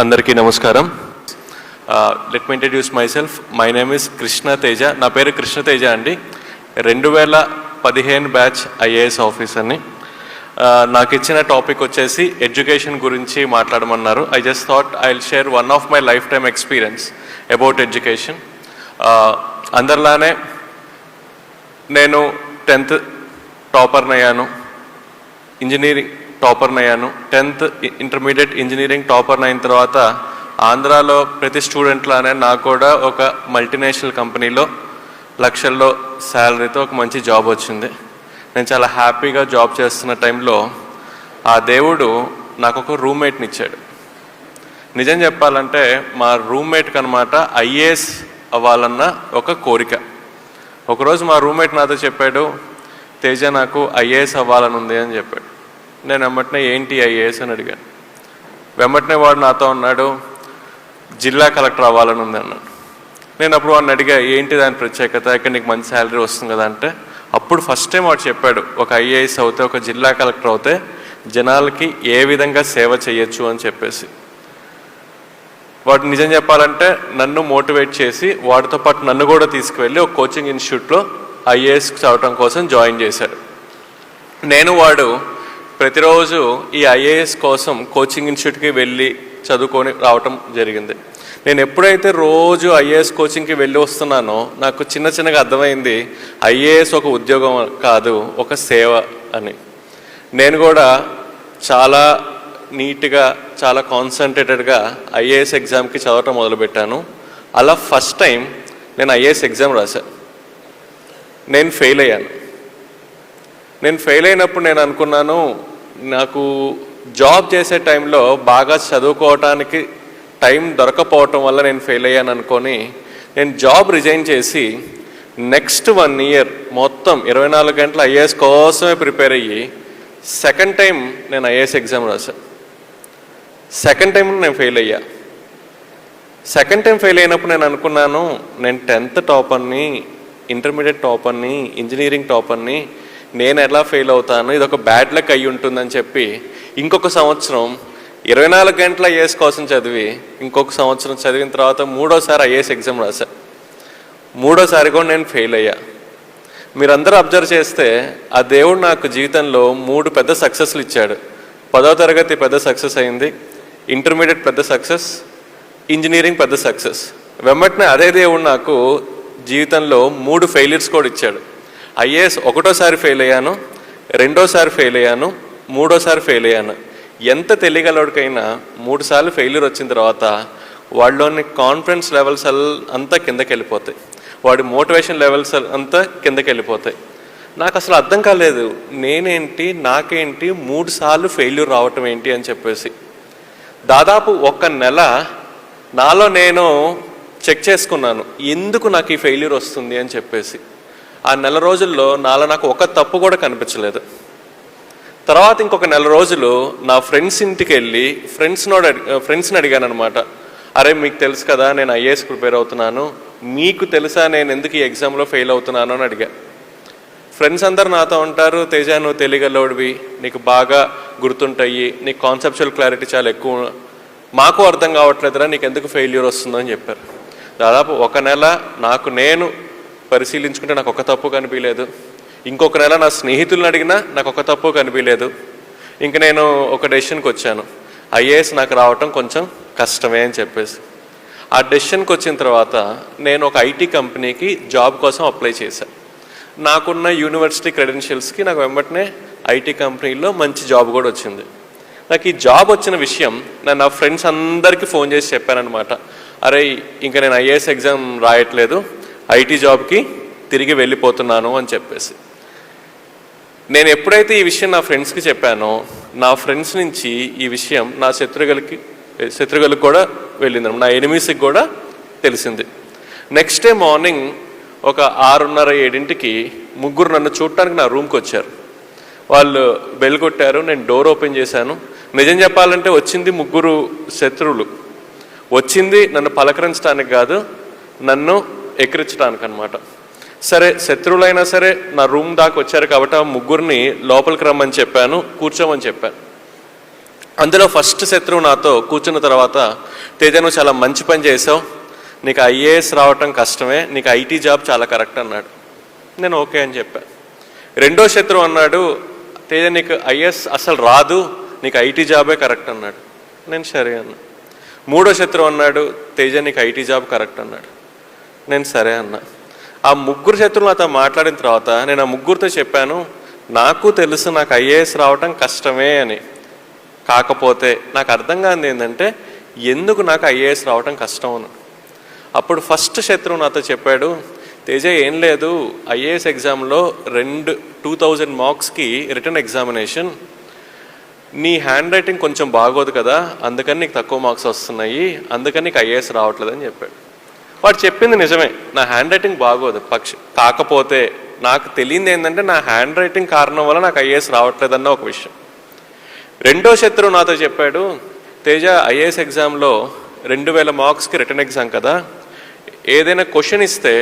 అందరికీ నమస్కారం. Let me introduce my self. My name is Krishna Teja. నా పేరు కృష్ణ తేజ అండి. 2015 బ్యాచ్ ఐఏఎస్ ఆఫీసర్ని. నాకు ఇచ్చిన టాపిక్ వచ్చేసి ఎడ్యుకేషన్ గురించి మాట్లాడమన్నారు. I just thought I will share one of my life time experience about education. అందరిలానే నేను 10th టాపర్నయ్యాను, ఇంజనీరింగ్ టాపర్నయ్యాను. 10th ఇంటర్మీడియట్ ఇంజనీరింగ్ టాపర్న అయిన తర్వాత ఆంధ్రాలో ప్రతి స్టూడెంట్లానే నాకు కూడా ఒక మల్టీనేషనల్ కంపెనీలో లక్షల్లో శాలరీతో ఒక మంచి జాబ్ వచ్చింది. నేను చాలా హ్యాపీగా జాబ్ చేస్తున్న టైంలో ఆ దేవుడు నాకు ఒక రూమ్మేట్ని ఇచ్చాడు. నిజం చెప్పాలంటే మా రూమ్మేట్కి అనమాట ఐఏఎస్ అవ్వాలన్న ఒక కోరిక. ఒకరోజు మా రూమ్మేట్ నాతో చెప్పాడు, తేజ నాకు ఐఏఎస్ అవ్వాలని ఉంది అని చెప్పాడు. నేను వెంబటనే ఏంటి ఐఏఎస్ అని అడిగాను. వెంబటనే వాడు నాతో అన్నాడు, జిల్లా కలెక్టర్ అవ్వాలని ఉంది అన్నాడు. నేను అప్పుడు వాడిని అడిగా, ఏంటి దాని ప్రత్యేకత, ఇక్కడ నీకు మంచి శాలరీ వస్తుంది కదా అంటే, అప్పుడు ఫస్ట్ టైం వాడు చెప్పాడు, ఒక ఐఏఎస్ అవుతే, ఒక జిల్లా కలెక్టర్ అవుతే జనాలకి ఏ విధంగా సేవ చేయొచ్చు అని చెప్పేసి. వాడు నిజం చెప్పాలంటే నన్ను మోటివేట్ చేసి వాడితో పాటు నన్ను కూడా తీసుకువెళ్ళి ఒక కోచింగ్ ఇన్స్టిట్యూట్లో ఐఏఎస్ చదవటం కోసం జాయిన్ చేశాడు. నేను వాడు ప్రతిరోజు ఈ ఐఏఎస్ కోసం కోచింగ్ ఇన్స్టిట్యూట్కి వెళ్ళి చదువుకొని రావటం జరిగింది. నేను ఎప్పుడైతే రోజు ఐఏఎస్ కోచింగ్కి వెళ్ళి వస్తున్నానో నాకు చిన్నగా అర్థమైంది, ఐఏఎస్ ఒక ఉద్యోగం కాదు, ఒక సేవ అని. నేను కూడా చాలా నీట్గా, చాలా కాన్సన్ట్రేటెడ్గా ఐఏఎస్ ఎగ్జామ్కి చదవటం మొదలుపెట్టాను. అలా ఫస్ట్ టైం నేను ఐఏఎస్ ఎగ్జామ్ రాశాను. నేను ఫెయిల్ అయ్యాను. నేను ఫెయిల్ అయినప్పుడు నేను అనుకున్నాను, నాకు జాబ్ చేసే టైంలో బాగా చదువుకోవటానికి టైం దొరకపోవటం వల్ల నేను ఫెయిల్ అయ్యాను అనుకొని నేను జాబ్ రిజైన్ చేసి నెక్స్ట్ 1 year మొత్తం 24 గంటలు ఐఏఎస్ కోసమే ప్రిపేర్ అయ్యి సెకండ్ టైం నేను ఐఏఎస్ ఎగ్జామ్ రాశాను. సెకండ్ టైం నేను ఫెయిల్ అయ్యా. సెకండ్ టైం ఫెయిల్ అయినప్పుడు నేను అనుకున్నాను, నేను 10th టాపర్ని, ఇంటర్మీడియట్ టాపర్ని, ఇంజనీరింగ్ టాపర్ని, నేను ఎలా ఫెయిల్ అవుతాను, ఇది ఒక బ్యాడ్ లక్ అయ్యి ఉంటుందని చెప్పి ఇంకొక సంవత్సరం 24 గంటల ఐఏఎస్ కోసం చదివి ఇంకొక సంవత్సరం చదివిన తర్వాత 3వసారి ఐఏఎస్ ఎగ్జామ్ రాశా. 3వసారి కూడా నేను ఫెయిల్ అయ్యా. మీరందరూ అబ్జర్వ్ చేస్తే ఆ దేవుడు నాకు జీవితంలో 3 పెద్ద సక్సెస్లు ఇచ్చాడు. 10వ తరగతి పెద్ద సక్సెస్ అయింది, ఇంటర్మీడియట్ పెద్ద సక్సెస్, ఇంజనీరింగ్ పెద్ద సక్సెస్. వెంబటనే అదే దేవుడు నాకు జీవితంలో 3 ఫెయిల్యూర్స్ కూడా ఇచ్చాడు. ఐఏఎస్ 1వసారి ఫెయిల్ అయ్యాను, 2వసారి ఫెయిల్ అయ్యాను, 3వసారి ఫెయిల్ అయ్యాను. ఎంత తెలియగలవాడికైనా 3 సార్లు ఫెయిల్యూర్ వచ్చిన తర్వాత వాళ్ళలోని కాన్ఫిడెన్స్ లెవెల్స్ అంతా కిందకి వెళ్ళిపోతాయి, వాడి మోటివేషన్ లెవెల్స్ అంతా కిందకి వెళ్ళిపోతాయి. నాకు అసలు అర్థం కాలేదు, నేనేంటి, నాకేంటి 3 సార్లు ఫెయిల్యూర్ రావటం ఏంటి అని చెప్పేసి. దాదాపు 1 నెల నాలో నేను చెక్ చేసుకున్నాను, ఎందుకు నాకు ఈ ఫెయిల్యూర్ వస్తుంది అని చెప్పేసి. ఆ నెల రోజుల్లో నాలో నాకు ఒక తప్పు కూడా కనిపించలేదు. తర్వాత ఇంకొక నెల రోజులు నా ఫ్రెండ్స్ ఇంటికి వెళ్ళి ఫ్రెండ్స్ని అడిగాను అనమాట, అరే మీకు తెలుసు కదా నేను ఐఏఎస్ ప్రిపేర్ అవుతున్నాను, మీకు తెలుసా నేను ఎందుకు ఈ ఎగ్జామ్లో ఫెయిల్ అవుతున్నాను అని అడిగా. ఫ్రెండ్స్ అందరు నాతో ఉంటారు, తేజ నువ్వు తెలియగలవాడివి, నీకు బాగా గుర్తుంటాయి, నీకు కాన్సెప్చువల్ క్లారిటీ చాలా ఎక్కువ, మాకు అర్థం కావట్లేదురా నీకు ఎందుకు ఫెయిల్యూర్ వస్తుందో అని చెప్పారు. దాదాపు 1 నెల నాకు నేను పరిశీలించుకుంటే నాకు ఒక తప్పు కనిపించలేదు. ఇంకొక నెల నా స్నేహితులను అడిగినా నాకు ఒక తప్పు కనిపించలేదు. ఇంక నేను ఒక డెసిషన్కి వచ్చాను, ఐఏఎస్ నాకు రావటం కొంచెం కష్టమే అని చెప్పేసి. ఆ డెసిషన్కి వచ్చిన తర్వాత నేను ఒక ఐటీ కంపెనీకి జాబ్ కోసం అప్లై చేశాను. నాకున్న యూనివర్సిటీ క్రెడెన్షియల్స్కి నాకు వెంబటనే ఐటీ కంపెనీలో మంచి జాబ్ కూడా వచ్చింది. నాకు ఈ జాబ్ వచ్చిన విషయం నేను నా ఫ్రెండ్స్ అందరికీ ఫోన్ చేసి చెప్పానమాట, అరే ఇంకా నేను ఐఏఎస్ ఎగ్జామ్ రాయట్లేదు, ఐటీ జాబ్కి తిరిగి వెళ్ళిపోతున్నాను అని చెప్పేసి. నేను ఎప్పుడైతే ఈ విషయం నా ఫ్రెండ్స్కి చెప్పానో నా ఫ్రెండ్స్ నుంచి ఈ విషయం నా శత్రువులకు కూడా వెళ్ళింది, నా ఎనిమీస్కి కూడా తెలిసింది. నెక్స్ట్ డే మార్నింగ్ ఒక 6:30-7కి 3 నన్ను చూడటానికి నా రూమ్కి వచ్చారు. వాళ్ళు బెల్ కొట్టారు, నేను డోర్ ఓపెన్ చేశాను. నిజం చెప్పాలంటే వచ్చింది 3 శత్రువులు. వచ్చింది నన్ను పలకరించడానికి కాదు, నన్ను ఎక్కిరించడానికి అనమాట. సరే శత్రువులైనా సరే నా రూమ్ దాకా వచ్చారు కాబట్టి ఆ ముగ్గురిని లోపలికి రమ్మని చెప్పాను, కూర్చోమని చెప్పాను. అందులో ఫస్ట్ శత్రువు నాతో కూర్చున్న తర్వాత, తేజ నువ్వు చాలా మంచి పని చేసావు, నీకు ఐఏఎస్ రావటం కష్టమే, నీకు ఐటీ జాబ్ చాలా కరెక్ట్ అన్నాడు. నేను ఓకే అని చెప్పాను. రెండో శత్రువు అన్నాడు, తేజ నీకు ఐఏఎస్ అసలు రాదు, నీకు ఐటీ జాబే కరెక్ట్ అన్నాడు. నేను సరే అన్నా. మూడో శత్రువు అన్నాడు, తేజ నీకు ఐటీ జాబ్ కరెక్ట్ అన్నాడు. నేను సరే అన్నా. ఆ ముగ్గురు శత్రువులు నాతో మాట్లాడిన తర్వాత నేను ఆ ముగ్గురితో చెప్పాను, నాకు తెలుసు నాకు ఐఏఎస్ రావటం కష్టమే అని. కాకపోతే నాకు అర్థం కానిది ఏంటంటే ఎందుకు నాకు ఐఏఎస్ రావటం కష్టం అని. అప్పుడు ఫస్ట్ శత్రువు నాతో చెప్పాడు, తేజ ఏం లేదు, ఐఏఎస్ ఎగ్జామ్లో 2000 మార్క్స్కి రిటర్న్ ఎగ్జామినేషన్, నీ హ్యాండ్ రైటింగ్ కొంచెం బాగోదు కదా, అందుకని నీకు తక్కువ మార్క్స్ వస్తున్నాయి, అందుకని నీకు ఐఏఎస్ రావట్లేదని చెప్పాడు. వాడు చెప్పింది నిజమే, నా హ్యాండ్ రైటింగ్ బాగోదు, కాకపోతే నాకు తెలియంది ఏంటంటే నా హ్యాండ్ రైటింగ్ కారణం వల్ల నాకు ఐఏఎస్ రావట్లేదన్న ఒక విషయం. రెండో శత్రువు నాతో చెప్పాడు, తేజ ఐఏఎస్ ఎగ్జామ్లో 2000 మార్క్స్కి రిటర్న్ ఎగ్జామ్ కదా, ఏదైనా క్వశ్చన్ ఇస్తే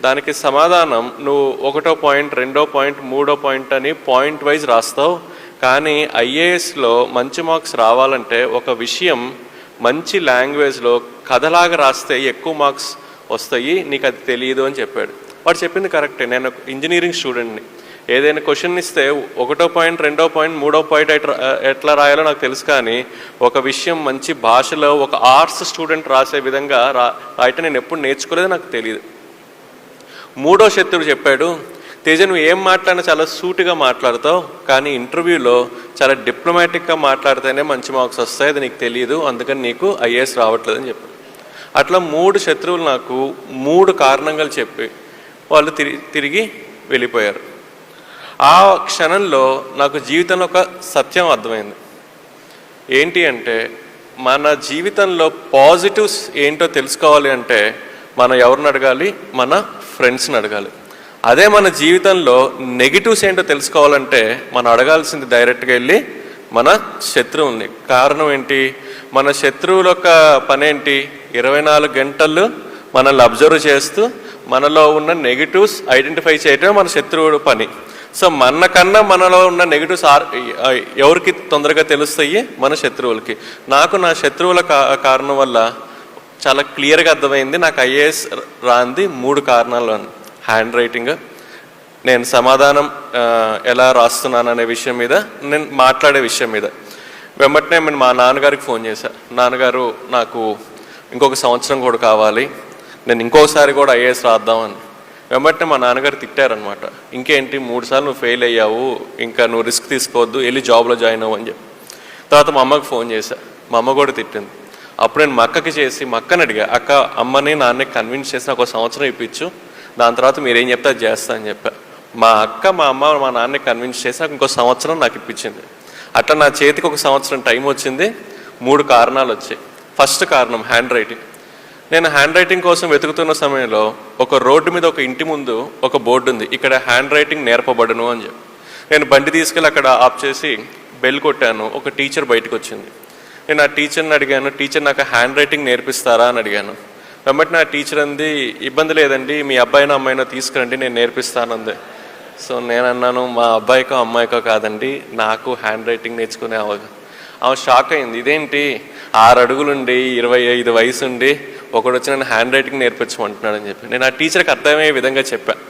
దానికి సమాధానం నువ్వు 1వ పాయింట్ 2వ పాయింట్ 3వ పాయింట్ అని పాయింట్ వైజ్ రాస్తావు, కానీ ఐఏఎస్లో మంచి మార్క్స్ రావాలంటే ఒక విషయం మంచి లాంగ్వేజ్లో కథలాగా రాస్తే ఎక్కువ మార్క్స్ వస్తాయి, నీకు అది తెలియదు అని చెప్పాడు. వాడు చెప్పింది కరెక్టే. నేను ఇంజనీరింగ్ స్టూడెంట్ని, ఏదైనా క్వశ్చన్ ఇస్తే 1వ పాయింట్ 2వ పాయింట్ 3వ పాయింట్ ఎట్లా రాయాలో నాకు తెలుసు, కానీ ఒక విషయం మంచి భాషలో ఒక ఆర్ట్స్ స్టూడెంట్ రాసే విధంగా రాయటం నేను ఎప్పుడు నేర్చుకోలేదు, నాకు తెలియదు. మూడో శత్రువు చెప్పాడు, తేజ నువ్వు ఏం మాట్లాడినా చాలా సూటిగా మాట్లాడతావు, కానీ ఇంటర్వ్యూలో చాలా డిప్లొమాటిక్గా మాట్లాడితేనే మంచి మార్క్స్ వస్తాయి, అది నీకు తెలియదు, అందుకని నీకు ఐఏఎస్ రావట్లేదని చెప్పాడు. అట్లా 3 శత్రువులు నాకు 3 కారణాలు చెప్పి వాళ్ళు తిరిగి వెళ్ళిపోయారు. ఆ క్షణంలో నాకు జీవితంలో ఒక సత్యం అర్థమైంది. ఏంటి అంటే మన జీవితంలో పాజిటివ్స్ ఏంటో తెలుసుకోవాలి అంటే మనం ఎవరిని అడగాలి? మన ఫ్రెండ్స్ని అడగాలి. అదే మన జీవితంలో నెగిటివ్స్ ఏంటో తెలుసుకోవాలంటే మనం అడగాల్సింది డైరెక్ట్గా వెళ్ళి మన శత్రువుల్ని. కారణం ఏంటి? మన శత్రువుల యొక్క పని ఏంటి? 24 గంటలు మనల్ని అబ్జర్వ్ చేస్తూ మనలో ఉన్న నెగిటివ్స్ ఐడెంటిఫై చేయటం మన శత్రువుడు పని. సో మనకన్నా మనలో ఉన్న నెగిటివ్స్ ఎవరికి తొందరగా తెలుస్తాయి? మన శత్రువులకి. నాకు నా శత్రువుల కారణం వల్ల చాలా క్లియర్గా అర్థమైంది నాకు ఐఏఎస్ రాంది 3 కారణాలు అని. హ్యాండ్ రైటింగ్, నేను సమాధానం ఎలా రాస్తున్నాను అనే విషయం మీద, నేను మాట్లాడే విషయం మీద. వెంబటనే నేను మా నాన్నగారికి ఫోన్ చేశాను. నాన్నగారు నాకు ఇంకొక సంవత్సరం కూడా కావాలి, నేను ఇంకోసారి కూడా ఐఏఎస్ రాద్దామని. వెంబటనే మా నాన్నగారు తిట్టారనమాట. ఇంకేంటి 3 సార్లు నువ్వు ఫెయిల్ అయ్యావు, ఇంకా నువ్వు రిస్క్ తీసుకోవద్దు, వెళ్ళి జాబ్లో జాయిన్ అవ్వు అని చెప్పి. తర్వాత మా అమ్మకి ఫోన్ చేశా, మా అమ్మ కూడా తిట్టింది. అప్పుడు నేను మా అక్కకి చేసి మా అక్కని అడిగా, అక్క అమ్మని నాన్నకి కన్విన్స్ చేసి నాకు 1 సంవత్సరం ఇప్పించు, దాని తర్వాత మీరేం చెప్తే అది చేస్తా అని చెప్పా. మా అక్క మా అమ్మ మా నాన్నని కన్విన్స్ చేసి నాకు 1 సంవత్సరం నాకు ఇప్పించింది. అట్లా నా చేతికి 1 సంవత్సరం టైం వచ్చింది. 3 కారణాలు వచ్చాయి. ఫస్ట్ కారణం హ్యాండ్ రైటింగ్. నేను హ్యాండ్ రైటింగ్ కోసం వెతుకుతున్న సమయంలో ఒక రోడ్డు మీద ఒక ఇంటి ముందు ఒక బోర్డు ఉంది, ఇక్కడ హ్యాండ్ రైటింగ్ నేర్పబడును అని చెప్పి. నేను బండి తీసుకెళ్ళి అక్కడ ఆఫ్ చేసి బెల్ కొట్టాను. ఒక టీచర్ బయటకు వచ్చింది. నేను ఆ టీచర్ని అడిగాను, టీచర్ నాకు హ్యాండ్ రైటింగ్ నేర్పిస్తారా అని అడిగాను. వెంబటి నా టీచర్ అంది, ఇబ్బంది లేదండి, మీ అబ్బాయినో అమ్మాయినో తీసుకురండి, నేను నేర్పిస్తానంది. సో నేను అన్నాను, మా అబ్బాయికో అమ్మాయికో కాదండి, నాకు హ్యాండ్ రైటింగ్ నేర్చుకునే ఆమె షాక్ అయింది. ఇదేంటి 6 అడుగులుండి 25 వయసు ఉండి ఒకడు వచ్చి నేను హ్యాండ్ రైటింగ్ నేర్పించమంటున్నాడు అని చెప్పి. నేను ఆ టీచర్కి అర్థమయ్యే విధంగా చెప్పాను,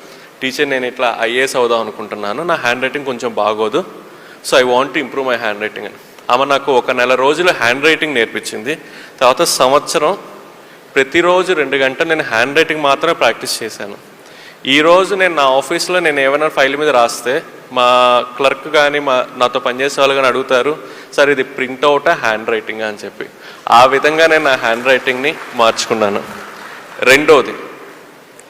టీచర్ నేను ఇట్లా ఐఏఎస్ అవుదాం అనుకుంటున్నాను, నా హ్యాండ్ రైటింగ్ కొంచెం బాగోదు, so I want to improve my hand writing అని. ఆమె నాకు 1 నెల రోజులు హ్యాండ్ రైటింగ్ నేర్పించింది. తర్వాత సంవత్సరం ప్రతిరోజు 2 గంటలు నేను హ్యాండ్ రైటింగ్ మాత్రమే ప్రాక్టీస్ చేశాను. ఈరోజు నేను నా ఆఫీస్లో నేను ఏమైనా ఫైల్ మీద రాస్తే మా క్లర్క్ కానీ నాతో పనిచేసే వాళ్ళు కానీ అడుగుతారు, సార్ ఇది ప్రింట్అవుటా హ్యాండ్ రైటింగ్ అని చెప్పి. ఆ విధంగా నేను నా హ్యాండ్ రైటింగ్ని మార్చుకున్నాను. రెండోది,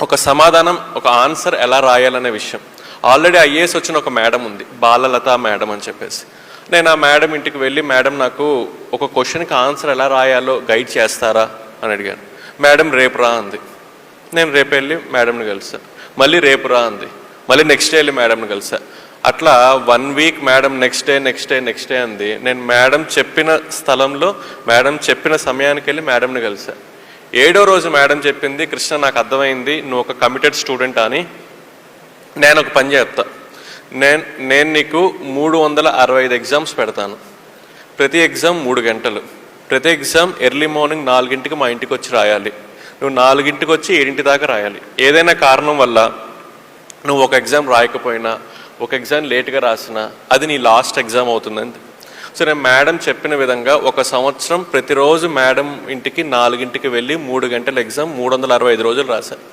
ఒక సమాధానం ఒక ఆన్సర్ ఎలా రాయాలనే విషయం. ఆల్రెడీ ఐఏఎస్ వచ్చిన ఒక మేడం ఉంది, బాలలత మేడం అని చెప్పేసి. నేను ఆ మేడం ఇంటికి వెళ్ళి, మేడం నాకు ఒక క్వశ్చన్కి ఆన్సర్ ఎలా రాయాలో గైడ్ చేస్తారా అని అడిగాను. మేడం రేపు రా అంది. నేను రేపు వెళ్ళి మేడంని కలిసా. మళ్ళీ రేపు రా అంది. మళ్ళీ నెక్స్ట్ డే వెళ్ళి మేడంని కలిసా. అట్లా 1 వీక్ మేడం నెక్స్ట్ డే అంది. నేను మేడం చెప్పిన స్థలంలో మేడం చెప్పిన సమయానికి వెళ్ళి మేడంని కలిసా. 7వ రోజు మేడం చెప్పింది, కృష్ణ నాకు అర్థమైంది నువ్వు ఒక కమిటెడ్ స్టూడెంట్ అని, నేను ఒక పని చెప్తా, నేను నీకు 365 ఎగ్జామ్స్ పెడతాను. ప్రతి ఎగ్జామ్ 3 గంటలు. ప్రతి ఎగ్జామ్ ఎర్లీ మార్నింగ్ 4 మా ఇంటికి వచ్చి రాయాలి. నువ్వు 4 వచ్చి 7 దాకా రాయాలి. ఏదైనా కారణం వల్ల నువ్వు ఒక ఎగ్జామ్ రాయకపోయినా, ఒక ఎగ్జామ్ లేట్గా రాసినా అది నీ లాస్ట్ ఎగ్జామ్ అవుతుందండి. సో నేను మేడం చెప్పిన విధంగా 1 సంవత్సరం ప్రతిరోజు మేడం ఇంటికి 4 వెళ్ళి 3 గంటల ఎగ్జామ్ 365 రోజులు రాశాను.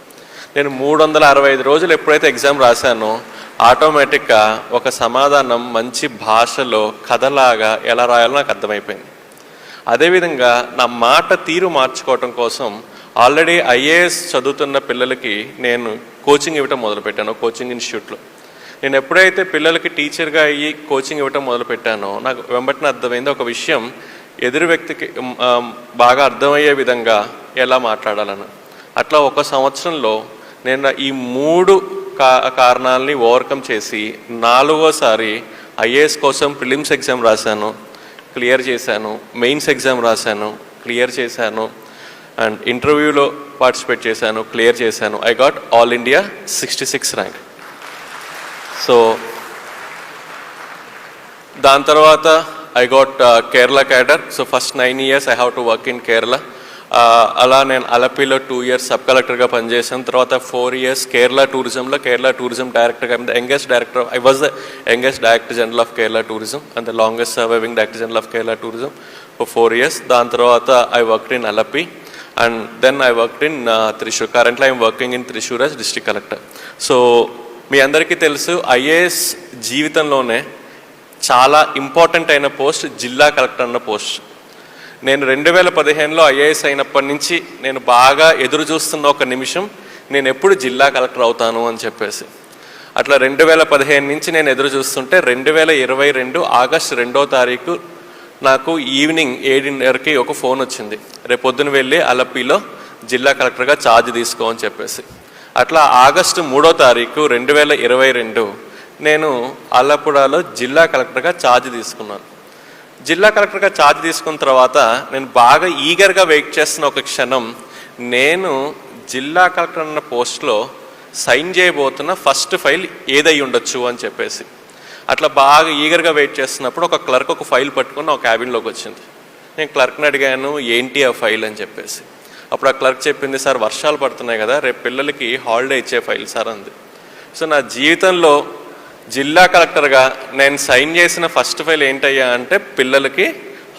నేను 365 రోజులు ఎప్పుడైతే ఎగ్జామ్ రాశానో ఆటోమేటిక్గా ఒక సమాధానం మంచి భాషలో కథలాగా ఎలా రాయాలో నాకు అర్థమైపోయింది. అదేవిధంగా నా మాట తీరు మార్చుకోవటం కోసం ఆల్రెడీ ఐఏఎస్ చదువుతున్న పిల్లలకి నేను కోచింగ్ ఇవ్వటం మొదలుపెట్టాను కోచింగ్ ఇన్స్టిట్యూట్లో. నేను ఎప్పుడైతే పిల్లలకి టీచర్గా అయ్యి కోచింగ్ ఇవ్వటం మొదలుపెట్టానో నాకు వెంబటిన అర్థమైంది ఒక విషయం, ఎదురు వ్యక్తికి బాగా అర్థమయ్యే విధంగా ఎలా మాట్లాడాలను. అట్లా 1 సంవత్సరంలో నేను ఈ 3 కారణాలని ఓవర్కమ్ చేసి 4వసారి ఐఏఎస్ కోసం ప్రిలిమ్స్ ఎగ్జామ్ రాశాను, క్లియర్ చేశాను. మెయిన్స్ ఎగ్జామ్ రాశాను, క్లియర్ చేశాను. అండ్ ఇంటర్వ్యూలో పార్టిసిపేట్ చేశాను, క్లియర్ చేశాను. I got all India 66 rank. So దాని తర్వాత I got Kerala cadre. So first 9 years I have to work in Kerala. అలా నేను అలపిలో 2 years సబ్ కలెక్టర్గా పనిచేశాను. తర్వాత 4 years కేరళ టూరిజం డైరెక్టర్గా. I was the youngest director general of Kerala tourism and the longest surviving director general of Kerala tourism for 4 years. దాని తర్వాత I worked in Alleppey and then I worked in Thrissur. Currently I'm working in Thrissur as district collector. So మీ అందరికీ తెలుసు IAS జీవితంలోనే చాలా important అయిన post జిల్లా collector అన్న పోస్ట్. నేను 2015లో ఐఏఎస్ అయినప్పటి నుంచి నేను బాగా ఎదురు చూస్తున్న ఒక నిమిషం, నేను ఎప్పుడు జిల్లా కలెక్టర్ అవుతాను అని చెప్పేసి. అట్లా 2015 నుంచి నేను ఎదురు చూస్తుంటే 2022 ఆగస్టు 2వ తారీఖు నాకు ఈవినింగ్ 7:30కి ఒక ఫోన్ వచ్చింది, రేపొద్దున వెళ్ళి అలపిలో జిల్లా కలెక్టర్గా ఛార్జ్ తీసుకో అని చెప్పేసి. అట్లా ఆగస్టు 3వ తారీఖు 2022 నేను అల్లపురాలో జిల్లా కలెక్టర్గా ఛార్జ్ తీసుకున్నాను. జిల్లా కలెక్టర్గా ఛార్జ్ తీసుకున్న తర్వాత నేను బాగా ఈగర్గా వెయిట్ చేస్తున్న ఒక క్షణం, నేను జిల్లా కలెక్టర్ అన్న పోస్ట్లో సైన్ చేయబోతున్న ఫస్ట్ ఫైల్ ఏదై ఉండొచ్చు అని చెప్పేసి. అట్లా బాగా ఈగర్గా వెయిట్ చేస్తున్నప్పుడు ఒక క్లర్క్ ఒక ఫైల్ పట్టుకుని ఒక క్యాబిన్లోకి వచ్చింది. నేను క్లర్క్ని అడిగాను ఏంటి ఆ ఫైల్ అని చెప్పేసి. అప్పుడు ఆ క్లర్క్ చెప్పింది, సార్ వర్షాలు పడుతున్నాయి కదా, రేపు పిల్లలకి హాలిడే ఇచ్చే ఫైల్ సార్ అంది. సో నా జీవితంలో జిల్లా కలెక్టర్గా నేను సైన్ చేసిన ఫస్ట్ ఫైల్ ఏంటయ్యా అంటే పిల్లలకి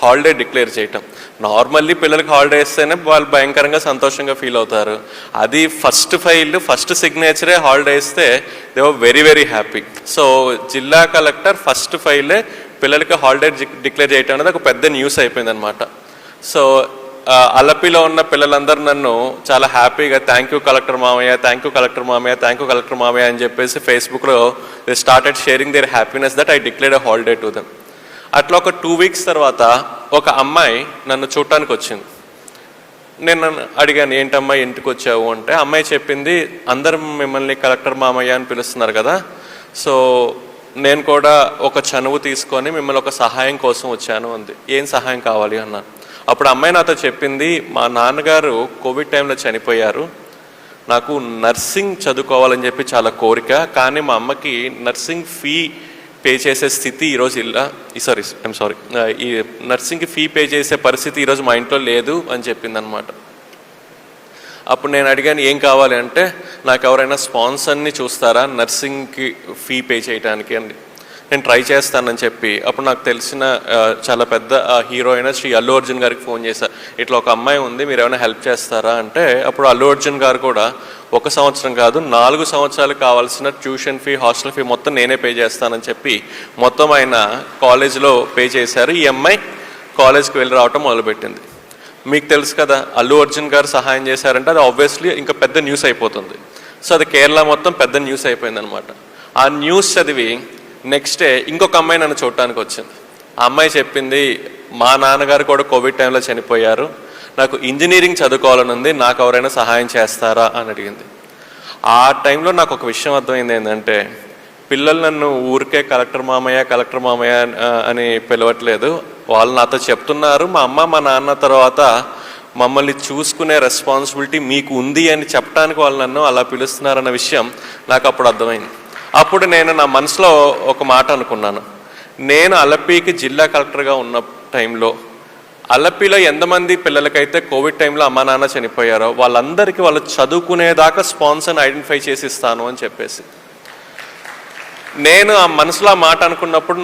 హాలిడే డిక్లేర్ చేయటం. నార్మల్లీ పిల్లలకి హాలిడే ఇస్తేనే వాళ్ళు భయంకరంగా సంతోషంగా ఫీల్ అవుతారు. అది ఫస్ట్ ఫైల్, ఫస్ట్ సిగ్నేచరే హాలిడే ఇస్తే they were very very happy. So జిల్లా కలెక్టర్ ఫస్ట్ ఫైలే పిల్లలకి హాలిడే డిక్లేర్ చేయటం అనేది ఒక పెద్ద న్యూస్ అయిపోయింది అనమాట. సో అలపిలో ఉన్న పిల్లలందరూ నన్ను చాలా హ్యాపీగా థ్యాంక్ యూ కలెక్టర్ మామయ్య అని చెప్పేసి ఫేస్బుక్లో they started sharing their happiness that I declared a holiday to them. అట్లా ఒక 2 weeks తర్వాత ఒక అమ్మాయి నన్ను చూడటానికి వచ్చింది. నేను అడిగాను ఏంటమ్మాయి ఇంటికి వచ్చావు అంటే, అమ్మాయి చెప్పింది అందరూ మిమ్మల్ని కలెక్టర్ మామయ్య అని పిలుస్తున్నారు కదా, సో నేను కూడా ఒక చనువు తీసుకొని మిమ్మల్ని ఒక సహాయం కోసం వచ్చాను అంది. ఏం సహాయం కావాలి అన్నాను. అప్పుడు అమ్మాయి నాతో చెప్పింది, మా నాన్నగారు కోవిడ్ టైంలో చనిపోయారు, నాకు నర్సింగ్ చదువుకోవాలని చెప్పి చాలా కోరిక, కానీ మా అమ్మకి నర్సింగ్ ఫీ పే చేసే స్థితి ఈరోజు ఈ నర్సింగ్కి ఫీ పే చేసే పరిస్థితి ఈరోజు మా ఇంట్లో లేదు అని చెప్పింది అనమాట. అప్పుడు నేను అడిగాను ఏం కావాలి అంటే, నాకు ఎవరైనా స్పాన్సర్ని చూస్తారా నర్సింగ్కి ఫీ పే చేయడానికి అండి, నేను ట్రై చేస్తానని చెప్పి. అప్పుడు నాకు తెలిసిన చాలా పెద్ద హీరో అయిన శ్రీ అల్లు అర్జున్ గారికి ఫోన్ చేశాను, ఇట్లా ఒక అమ్మాయి ఉంది మీరు ఏమైనా హెల్ప్ చేస్తారా అంటే. అప్పుడు అల్లు అర్జున్ గారు కూడా 1 సంవత్సరం కాదు 4 సంవత్సరాలు కావాల్సిన ట్యూషన్ ఫీ, హాస్టల్ ఫీ మొత్తం నేనే పే చేస్తానని చెప్పి మొత్తం ఆయన కాలేజ్లో పే చేశారు. ఈ అమ్మాయి కాలేజ్కి వెళ్ళి రావటం మొదలుపెట్టింది. మీకు తెలుసు కదా, అల్లు అర్జున్ గారు సహాయం చేశారంటే అది ఆబ్వియస్లీ ఇంకా పెద్ద న్యూస్ అయిపోతుంది. సో అది కేరళ మొత్తం పెద్ద న్యూస్ అయిపోయింది అనమాట. ఆ న్యూస్ చదివి నెక్స్ట్ డే ఇంకొక అమ్మాయి నన్ను చూడటానికి వచ్చింది. ఆ అమ్మాయి చెప్పింది, మా నాన్నగారు కూడా కోవిడ్ టైంలో చనిపోయారు, నాకు ఇంజనీరింగ్ చదువుకోవాలని ఉంది, నాకు ఎవరైనా సహాయం చేస్తారా అని అడిగింది. ఆ టైంలో నాకు ఒక విషయం అర్థమైంది ఏంటంటే, పిల్లలు నన్ను ఊరికే కలెక్టర్ మామయ్య అని పిలవట్లేదు, వాళ్ళు నాతో చెప్తున్నారు మా అమ్మ మా నాన్న తర్వాత మమ్మల్ని చూసుకునే రెస్పాన్సిబిలిటీ మీకు ఉంది అని చెప్పడానికి వాళ్ళు నన్ను అలా పిలుస్తున్నారన్న విషయం నాకు అప్పుడు అర్థమైంది. అప్పుడు నేను నా మనసులో ఒక మాట అనుకున్నాను, నేను అలపీకి జిల్లా కలెక్టర్గా ఉన్న టైంలో అలపీలో ఎంతమంది పిల్లలకైతే కోవిడ్ టైంలో అమ్మా నాన్న చనిపోయారో వాళ్ళందరికీ వాళ్ళు చదువుకునేదాకా స్పాన్సర్ని ఐడెంటిఫై చేసి ఇస్తాను అని చెప్పేసి నేను ఆ మనసులో మాట అనుకున్నప్పుడు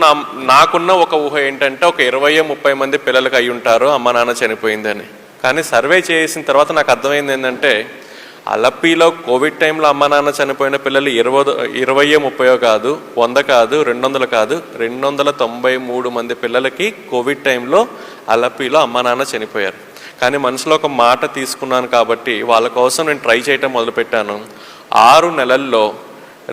నాకున్న ఒక ఊహ ఏంటంటే ఒక 20-30 మంది పిల్లలకి అయి ఉంటారు అమ్మ నాన్న చనిపోయిందని. కానీ సర్వే చేసిన తర్వాత నాకు అర్థమైంది ఏంటంటే అలపీలో కోవిడ్ టైంలో అమ్మ నాన్న చనిపోయిన పిల్లలు 20-30 కాదు, 100 కాదు, 200 కాదు, 293 మంది పిల్లలకి కోవిడ్ టైంలో అలపీలో అమ్మ నాన్న చనిపోయారు. కానీ మనసులో ఒక మాట తీసుకున్నాను కాబట్టి వాళ్ళ కోసం నేను ట్రై చేయటం మొదలుపెట్టాను. 6 నెలల్లో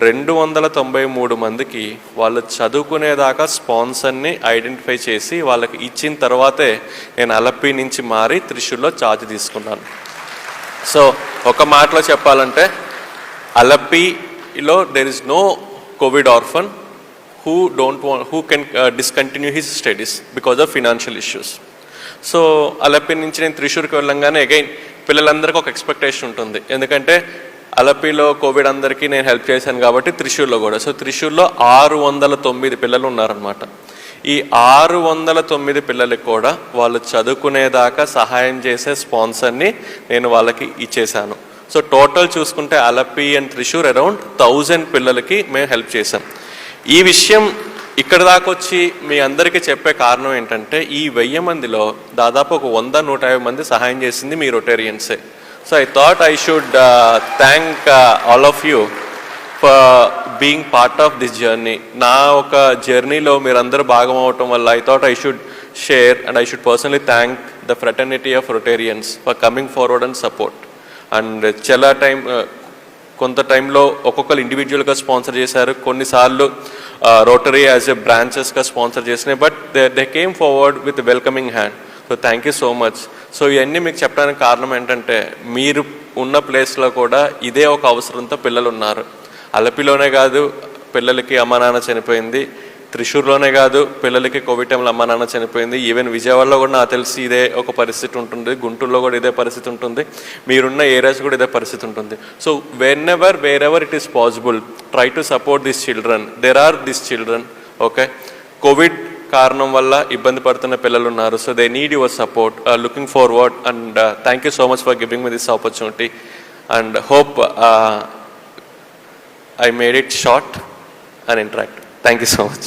293 మందికి వాళ్ళు చదువుకునేదాకా స్పాన్సర్ని ఐడెంటిఫై చేసి వాళ్ళకి ఇచ్చిన తర్వాతే నేను అలపీ నుంచి మారి త్రిశూర్లో ఛార్జ్ తీసుకున్నాను. సో ఒక మాటలో చెప్పాలంటే అలపీలో there is no covid orphan who can discontinue his studies because of financial issues. So Alleppey నుంచి నేను త్రిశూర్కి వెళ్ళంగానే అగైన్ పిల్లలందరికీ ఒక ఎక్స్పెక్టేషన్ ఉంటుంది, ఎందుకంటే అలపీలో కోవిడ్ అందరికీ నేను హెల్ప్ చేశాను కాబట్టి త్రిశూర్లో కూడా. సో త్రిశూర్లో 609 పిల్లలు ఉన్నారనమాట. ఈ 609 పిల్లలకి కూడా వాళ్ళు చదువుకునేదాకా సహాయం చేసే స్పాన్సర్ని నేను వాళ్ళకి ఇచ్చేశాను. సో టోటల్ చూసుకుంటే అలపీ అండ్ త్రిశూర్ అరౌండ్ 1000 పిల్లలకి మేము హెల్ప్ చేశాం. ఈ విషయం ఇక్కడ దాకా వచ్చి మీ అందరికీ చెప్పే కారణం ఏంటంటే ఈ 1000 మందిలో దాదాపు ఒక 100-150 మంది సహాయం చేసింది మీ రొటేరియన్సే. So I thought I should thank all of you for being part of this journey. నా ఒక జర్నీలో మీరందరూ భాగం అవటం వల్ల I thought I should share and I should personally thank the fraternity of Rotarians for coming forward and support. And చాలా కొంత టైంలో ఒక్కొక్కరు ఇండివిజువల్గా స్పాన్సర్ చేశారు, కొన్నిసార్లు రోటరీ యాజ్ ఎ బ్రాంచెస్గా స్పాన్సర్ చేసినాయి, but they came forward with welcoming hand. So thank you so much. So ఇవన్నీ మీకు చెప్పడానికి కారణం ఏంటంటే మీరు ఉన్న ప్లేస్లో కూడా ఇదే ఒక అవసరంతో పిల్లలు ఉన్నారు. అలపిలోనే కాదు పిల్లలకి అమ్మ నాన్న చనిపోయింది, త్రిశూర్లోనే కాదు పిల్లలకి కోవిడ్ టైంలో అమ్మ నాన్న చనిపోయింది, ఈవెన్ విజయవాడలో కూడా నాకు తెలిసి ఇదే ఒక పరిస్థితి ఉంటుంది, గుంటూరులో కూడా ఇదే పరిస్థితి ఉంటుంది, మీరున్న ఏరియాస్ కూడా ఇదే పరిస్థితి ఉంటుంది. So wherever it is possible try to support this children. There are this children, okay, Covid కారణం వల్ల ఇబ్బంది పడుతున్న పిల్లలు ఉన్నారు. So they need your support. Looking forward and thank you so much for giving me this opportunity and hope I made it short and interactive. Thank you so much.